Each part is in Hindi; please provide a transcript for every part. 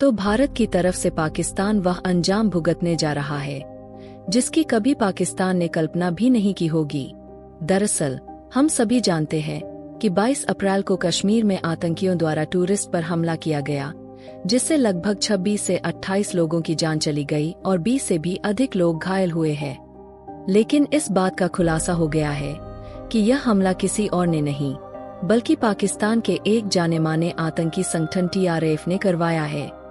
तो भारत की तरफ से पाकिस्तान वह अंजाम भुगतने जा रहा है जिसकी कभी पाकिस्तान ने कल्पना भी नहीं की होगी। दरअसल हम सभी जानते हैं कि 22 अप्रैल को कश्मीर में आतंकियों द्वारा टूरिस्ट पर हमला किया गया, जिससे लगभग 26 से 28 लोगों की जान चली गई और 20 से भी अधिक लोग घायल हुए हैं। लेकिन इस बात का खुलासा हो गया है कि यह हमला किसी और ने नहीं बल्कि पाकिस्तान के एक जाने माने आतंकी संगठन TRF ने करवाया है।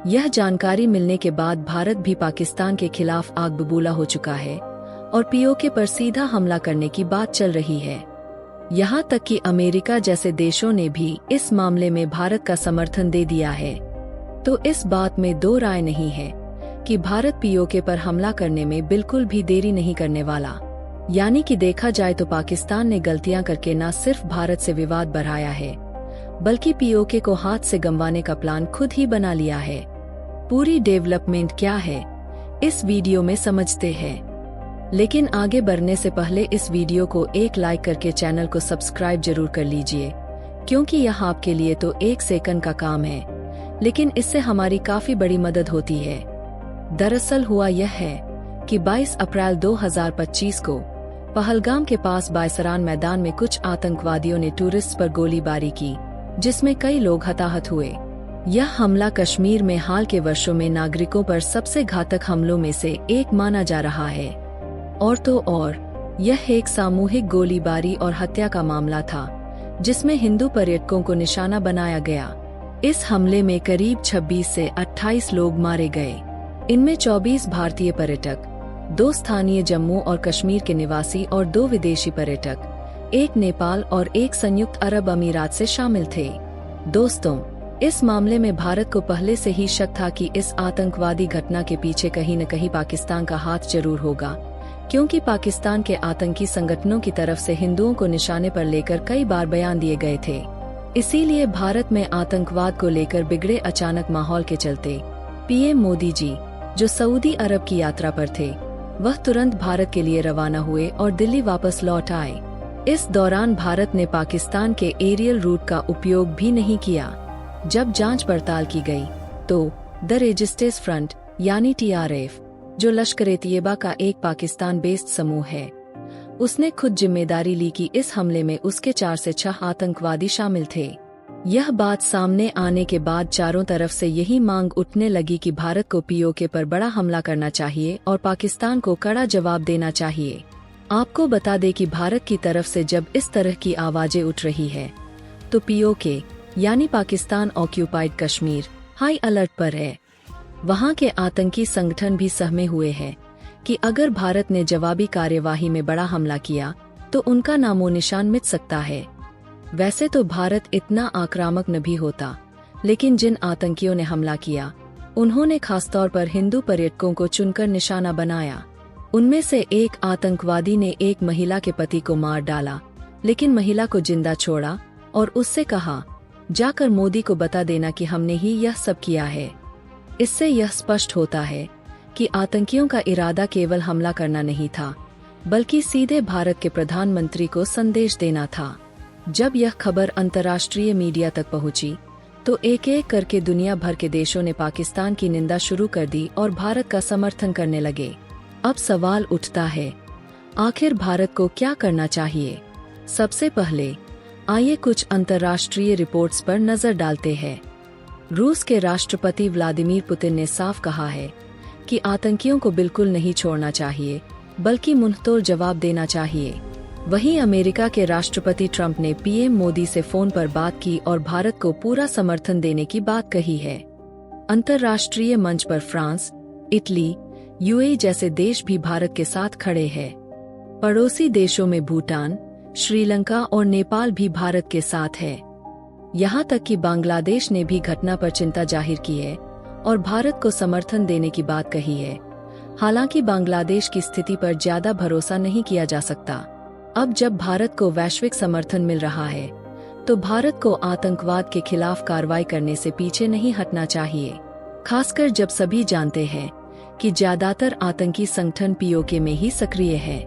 यह जानकारी मिलने के बाद भारत भी पाकिस्तान के खिलाफ आग बबूला हो चुका है और POK पर सीधा हमला करने की बात चल रही है। यहाँ तक कि अमेरिका जैसे देशों ने भी इस मामले में भारत का समर्थन दे दिया है। तो इस बात में दो राय नहीं है कि भारत POK पर हमला करने में बिल्कुल भी देरी नहीं करने वाला। यानी कि देखा जाए तो पाकिस्तान ने गलतियां करके न सिर्फ भारत से विवाद बढ़ाया है बल्कि POK को हाथ से गंवाने का प्लान खुद ही बना लिया है। पूरी डेवलपमेंट क्या है इस वीडियो में समझते हैं, लेकिन आगे बढ़ने से पहले इस वीडियो को एक लाइक करके चैनल को सब्सक्राइब जरूर कर लीजिए, क्योंकि यह आपके लिए तो 1 सेकंड का काम है लेकिन इससे हमारी काफी बड़ी मदद होती है। दरअसल हुआ यह है कि 22 अप्रैल 2025 को पहलगाम के पास बायसरान मैदान में कुछ आतंकवादियों ने टूरिस्ट पर गोलीबारी की, जिसमें कई लोग हताहत हुए। यह हमला कश्मीर में हाल के वर्षों में नागरिकों पर सबसे घातक हमलों में से एक माना जा रहा है। और तो और यह एक सामूहिक गोलीबारी और हत्या का मामला था जिसमें हिंदू पर्यटकों को निशाना बनाया गया। इस हमले में करीब 26 से 28 लोग मारे गए। इनमें 24 भारतीय पर्यटक, 2 स्थानीय जम्मू और कश्मीर के निवासी और 2 विदेशी पर्यटक, 1 नेपाल और 1 संयुक्त अरब अमीरात से शामिल थे। दोस्तों, इस मामले में भारत को पहले से ही शक था कि इस आतंकवादी घटना के पीछे कहीं न कहीं पाकिस्तान का हाथ जरूर होगा, क्योंकि पाकिस्तान के आतंकी संगठनों की तरफ से हिंदुओं को निशाने पर लेकर कई बार बयान दिए गए थे। इसीलिए भारत में आतंकवाद को लेकर बिगड़े अचानक माहौल के चलते PM मोदी जी, जो सऊदी अरब की यात्रा पर थे, वह तुरंत भारत के लिए रवाना हुए और दिल्ली वापस लौट आए। इस दौरान भारत ने पाकिस्तान के एरियल रूट का उपयोग भी नहीं किया। जब जांच पड़ताल की गई तो द रेजिस्टेंस फ्रंट यानी TRF, जो लश्कर-ए-तैयबा का एक पाकिस्तान बेस्ड समूह है, उसने खुद जिम्मेदारी ली कि इस हमले में उसके 4 से 6 आतंकवादी शामिल थे। यह बात सामने आने के बाद चारों तरफ से यही मांग उठने लगी कि भारत को POK पर बड़ा हमला करना चाहिए और पाकिस्तान को कड़ा जवाब देना चाहिए। आपको बता दें कि भारत की तरफ से जब इस तरह की आवाजें उठ रही है तो POK यानी Pakistan occupied Kashmir high alert पर है। वहां के आतंकी संगठन भी सहमे हुए हैं कि अगर भारत ने जवाबी कार्यवाही में बड़ा हमला किया तो उनका नामो निशान मिट सकता है। वैसे तो भारत इतना आक्रामक न भी होता, लेकिन जिन आतंकियों ने हमला किया उन्होंने खासतौर पर हिंदू पर्यटकों को चुनकर निशाना बनाया। उनमें से एक आतंकवादी ने एक महिला के पति को मार डाला, लेकिन महिला को जिंदा छोड़ा और उससे कहा, जाकर मोदी को बता देना कि हमने ही यह सब किया है। इससे यह स्पष्ट होता है कि आतंकियों का इरादा केवल हमला करना नहीं था, बल्कि सीधे भारत के प्रधानमंत्री को संदेश देना था। जब यह खबर अंतर्राष्ट्रीय मीडिया तक पहुंची, तो एक एक करके दुनिया भर के देशों ने पाकिस्तान की निंदा शुरू कर दी और भारत का समर्थन करने लगे। अब सवाल उठता है, आखिर भारत को क्या करना चाहिए? सबसे पहले आइए कुछ अंतर्राष्ट्रीय रिपोर्ट्स पर नजर डालते हैं। रूस के राष्ट्रपति व्लादिमीर पुतिन ने साफ कहा है कि आतंकियों को बिल्कुल नहीं छोड़ना चाहिए, बल्कि मुंहतोड़ जवाब देना चाहिए। वहीं अमेरिका के राष्ट्रपति ट्रंप ने PM मोदी से फोन पर बात की और भारत को पूरा समर्थन देने की बात कही है। अंतर्राष्ट्रीय मंच पर फ्रांस, इटली, UAE जैसे देश भी भारत के साथ खड़े हैं। पड़ोसी देशों में भूटान, श्रीलंका और नेपाल भी भारत के साथ है। यहाँ तक कि बांग्लादेश ने भी घटना पर चिंता जाहिर की है और भारत को समर्थन देने की बात कही है। हालांकि बांग्लादेश की स्थिति पर ज्यादा भरोसा नहीं किया जा सकता। अब जब भारत को वैश्विक समर्थन मिल रहा है, तो भारत को आतंकवाद के खिलाफ कार्रवाई करने से पीछे नहीं हटना चाहिए, खासकर जब सभी जानते हैं कि ज्यादातर आतंकी संगठन POK में ही सक्रिय है।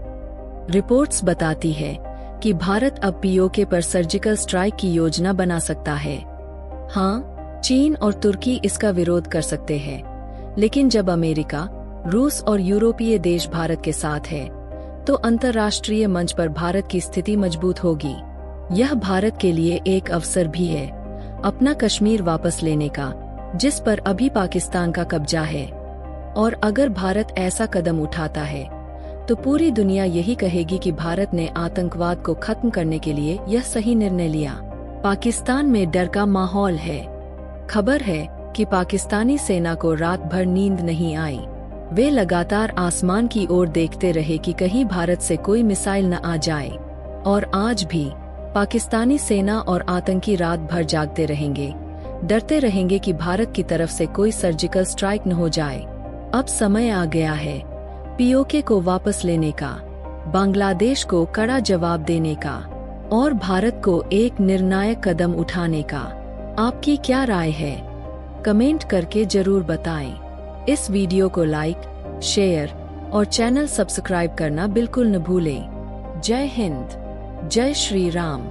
रिपोर्ट्स बताती है कि भारत अब POK पर सर्जिकल स्ट्राइक की योजना बना सकता है। हाँ, चीन और तुर्की इसका विरोध कर सकते हैं, लेकिन जब अमेरिका, रूस और यूरोपीय देश भारत के साथ है, तो अंतर्राष्ट्रीय मंच पर भारत की स्थिति मजबूत होगी। यह भारत के लिए एक अवसर भी है अपना कश्मीर वापस लेने का, जिस पर अभी पाकिस्तान का कब्जा है। और अगर भारत ऐसा कदम उठाता है तो पूरी दुनिया यही कहेगी कि भारत ने आतंकवाद को खत्म करने के लिए यह सही निर्णय लिया। पाकिस्तान में डर का माहौल है। खबर है कि पाकिस्तानी सेना को रात भर नींद नहीं आई। वे लगातार आसमान की ओर देखते रहे कि कहीं भारत से कोई मिसाइल न आ जाए। और आज भी पाकिस्तानी सेना और आतंकी रात भर जागते रहेंगे, डरते रहेंगे कि भारत की तरफ से कोई सर्जिकल स्ट्राइक न हो जाए। अब समय आ गया है पीओके को वापस लेने का, बांग्लादेश को कड़ा जवाब देने का और भारत को एक निर्णायक कदम उठाने का। आपकी क्या राय है? कमेंट करके जरूर बताएं। इस वीडियो को लाइक, शेयर और चैनल सब्सक्राइब करना बिल्कुल न भूलें। जय हिंद, जय श्री राम।